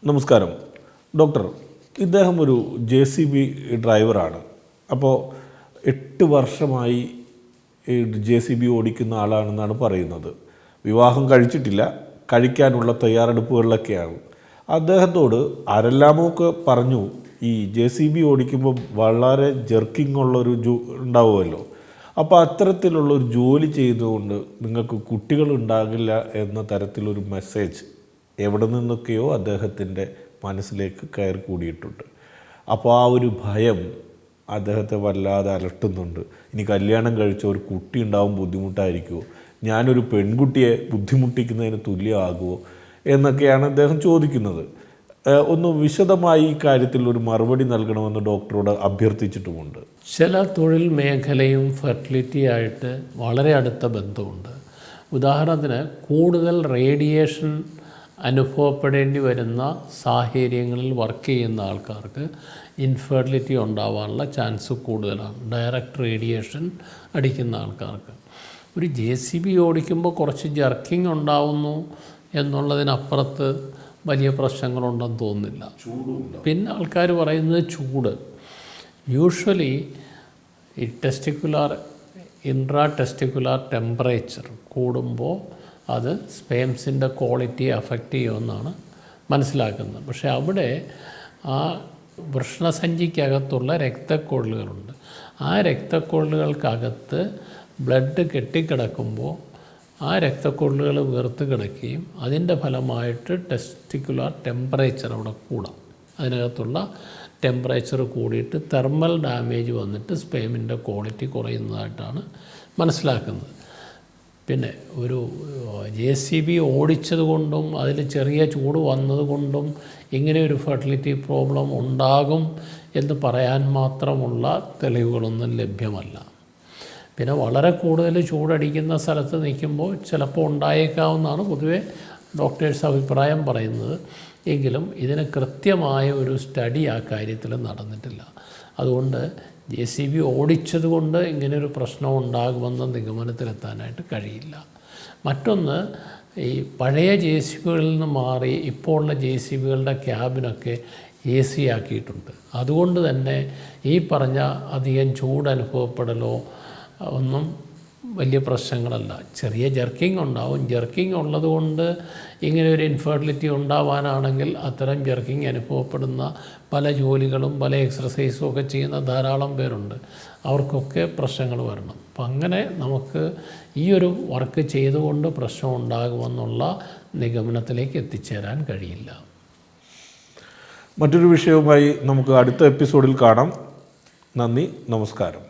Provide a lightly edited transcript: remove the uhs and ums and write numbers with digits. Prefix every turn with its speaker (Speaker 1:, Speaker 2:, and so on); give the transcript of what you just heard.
Speaker 1: നമസ്കാരം ഡോക്ടർ. ഇദ്ദേഹം ഒരു JCB ഡ്രൈവറാണ്. അപ്പോൾ 8 വർഷമായി JCB ഓടിക്കുന്ന ആളാണെന്നാണ് പറയുന്നത്. വിവാഹം കഴിച്ചിട്ടില്ല, കഴിക്കാനുള്ള തയ്യാറെടുപ്പുകളിലൊക്കെയാണ്. അദ്ദേഹത്തോട് ആരെല്ലാമൊക്കെ പറഞ്ഞു ഈ JCB ഓടിക്കുമ്പോൾ വളരെ ജെർക്കിംഗ് ഉള്ളൊരു ഉണ്ടാവുമല്ലോ. അപ്പോൾ അത്തരത്തിലുള്ളൊരു ജോലി ചെയ്തുകൊണ്ട് നിങ്ങൾക്ക് കുട്ടികളുണ്ടാകില്ല എന്ന തരത്തിലൊരു മെസ്സേജ് എവിടെ നിന്നൊക്കെയോ അദ്ദേഹത്തിൻ്റെ മനസ്സിലേക്ക് കയറി കൂടിയിട്ടുണ്ട്. അപ്പോൾ ആ ഒരു ഭയം അദ്ദേഹത്തെ വല്ലാതെ അലട്ടുന്നുണ്ട്. ഇനി കല്യാണം കഴിച്ച ഒരു കുട്ടി ഉണ്ടാവും ബുദ്ധിമുട്ടായിരിക്കുമോ, ഞാനൊരു പെൺകുട്ടിയെ ബുദ്ധിമുട്ടിക്കുന്നതിന് തുല്യമാകുമോ എന്നൊക്കെയാണ് അദ്ദേഹം ചോദിക്കുന്നത്. ഒന്ന് വിശദമായി ഈ കാര്യത്തിൽ ഒരു മറുപടി നൽകണമെന്ന് ഡോക്ടറോട് അഭ്യർത്ഥിച്ചിട്ടുമുണ്ട്.
Speaker 2: ചില തൊഴിൽ മേഖലയും ഫെർട്ടിലിറ്റിയായിട്ട് വളരെ അടുത്ത ബന്ധമുണ്ട്. ഉദാഹരണത്തിന് കൂടുതൽ റേഡിയേഷൻ അനുഭവപ്പെടേണ്ടി വരുന്ന സാഹചര്യങ്ങളിൽ വർക്ക് ചെയ്യുന്ന ആൾക്കാർക്ക് ഇൻഫെർട്ടിലിറ്റി ഉണ്ടാവാനുള്ള ചാൻസ് കൂടുതലാണ്. ഡയറക്റ്റ് റേഡിയേഷൻ അടിക്കുന്ന ആൾക്കാർക്ക്. ഒരു JCB ഓടിക്കുമ്പോൾ കുറച്ച് ജർക്കിംഗ് ഉണ്ടാവുന്നു എന്നുള്ളതിനപ്പുറത്ത് വലിയ പ്രശ്നങ്ങളുണ്ടെന്ന് തോന്നുന്നില്ല. പിന്നെ ആൾക്കാർ പറയുന്നത് ചൂട്. യൂഷ്വലി ഈ ഇൻട്രാ ടെസ്റ്റിക്കുലാർ ടെമ്പറേച്ചർ കൂടുമ്പോൾ അത് സ്പേംസിൻ്റെ ക്വാളിറ്റിയെ അഫക്റ്റ് ചെയ്യുമെന്നാണ് മനസ്സിലാക്കുന്നത്. പക്ഷേ അവിടെ ആ വൃഷ്ണസഞ്ചിക്കകത്തുള്ള രക്തക്കൊഴലുകളുണ്ട്. ആ രക്തക്കൊഴലുകൾക്കകത്ത് ബ്ലഡ് കെട്ടിക്കിടക്കുമ്പോൾ ആ രക്തക്കൊഴലുകൾ വീർത്ത് കിടക്കുകയും അതിൻ്റെ ഫലമായിട്ട് ടെസ്റ്റിക്കുലാർ ടെമ്പറേച്ചർ അവിടെ കൂടാം. അതിനകത്തുള്ള ടെമ്പറേച്ചർ കൂടിയിട്ട് തെർമൽ ഡാമേജ് വന്നിട്ട് സ്പേമിൻ്റെ ക്വാളിറ്റി കുറയുന്നതായിട്ടാണ് മനസ്സിലാക്കുന്നത്. പിന്നെ ഒരു JCB ഓടിച്ചത് കൊണ്ടും അതിൽ ചെറിയ ചൂട് വന്നതുകൊണ്ടും ഇങ്ങനെ ഒരു ഫെർട്ടിലിറ്റി പ്രോബ്ലം ഉണ്ടാകും എന്ന് പറയാൻ മാത്രമുള്ള തെളിവുകളൊന്നും ലഭ്യമല്ല. പിന്നെ വളരെ കൂടുതൽ ചൂടടിക്കുന്ന സ്ഥലത്ത് നിൽക്കുമ്പോൾ ചിലപ്പോൾ ഉണ്ടായേക്കാവുന്നതാണ് പൊതുവെ ഡോക്ടേഴ്സ് അഭിപ്രായം പറയുന്നത്. എങ്കിലും ഇതിന് കൃത്യമായ ഒരു സ്റ്റഡി ആ കാര്യത്തിൽ നടന്നിട്ടില്ല. അതുകൊണ്ട് JCB ഓടിച്ചത് കൊണ്ട് ഇങ്ങനെയൊരു പ്രശ്നം ഉണ്ടാകുമെന്ന നിഗമനത്തിലെത്താനായിട്ട് കഴിയില്ല. മറ്റൊന്ന്, ഈ പഴയ JCBകളിൽ നിന്ന് മാറി ഇപ്പോൾ ഉള്ള JCBകളുടെ ക്യാബിനൊക്കെ AC ആക്കിയിട്ടുണ്ട്. അതുകൊണ്ട് തന്നെ ഈ പറഞ്ഞ അധികം ചൂട് അനുഭവപ്പെടലോ ഒന്നും വലിയ പ്രശ്നങ്ങളല്ല. ചെറിയ ജർക്കിംഗ് ഉണ്ടാവും. ജർക്കിംഗ് ഉള്ളതുകൊണ്ട് ഇങ്ങനെ ഒരു ഇൻഫെർട്ടിലിറ്റി ഉണ്ടാവാനാണെങ്കിൽ അത്തരം ജർക്കിംഗ് അനുഭവപ്പെടുന്ന പല ജോലികളും പല എക്സർസൈസും ഒക്കെ ചെയ്യുന്ന ധാരാളം പേരുണ്ട്. അവർക്കൊക്കെ പ്രശ്നങ്ങൾ വരണം. അപ്പം അങ്ങനെ നമുക്ക് ഈ ഒരു വർക്ക് ചെയ്തുകൊണ്ട് പ്രശ്നം ഉണ്ടാകുമെന്നുള്ള നിഗമനത്തിലേക്ക് എത്തിച്ചേരാൻ കഴിയില്ല.
Speaker 1: മറ്റൊരു വിഷയവുമായി നമുക്ക് അടുത്ത എപ്പിസോഡിൽ കാണാം. നന്ദി, നമസ്കാരം.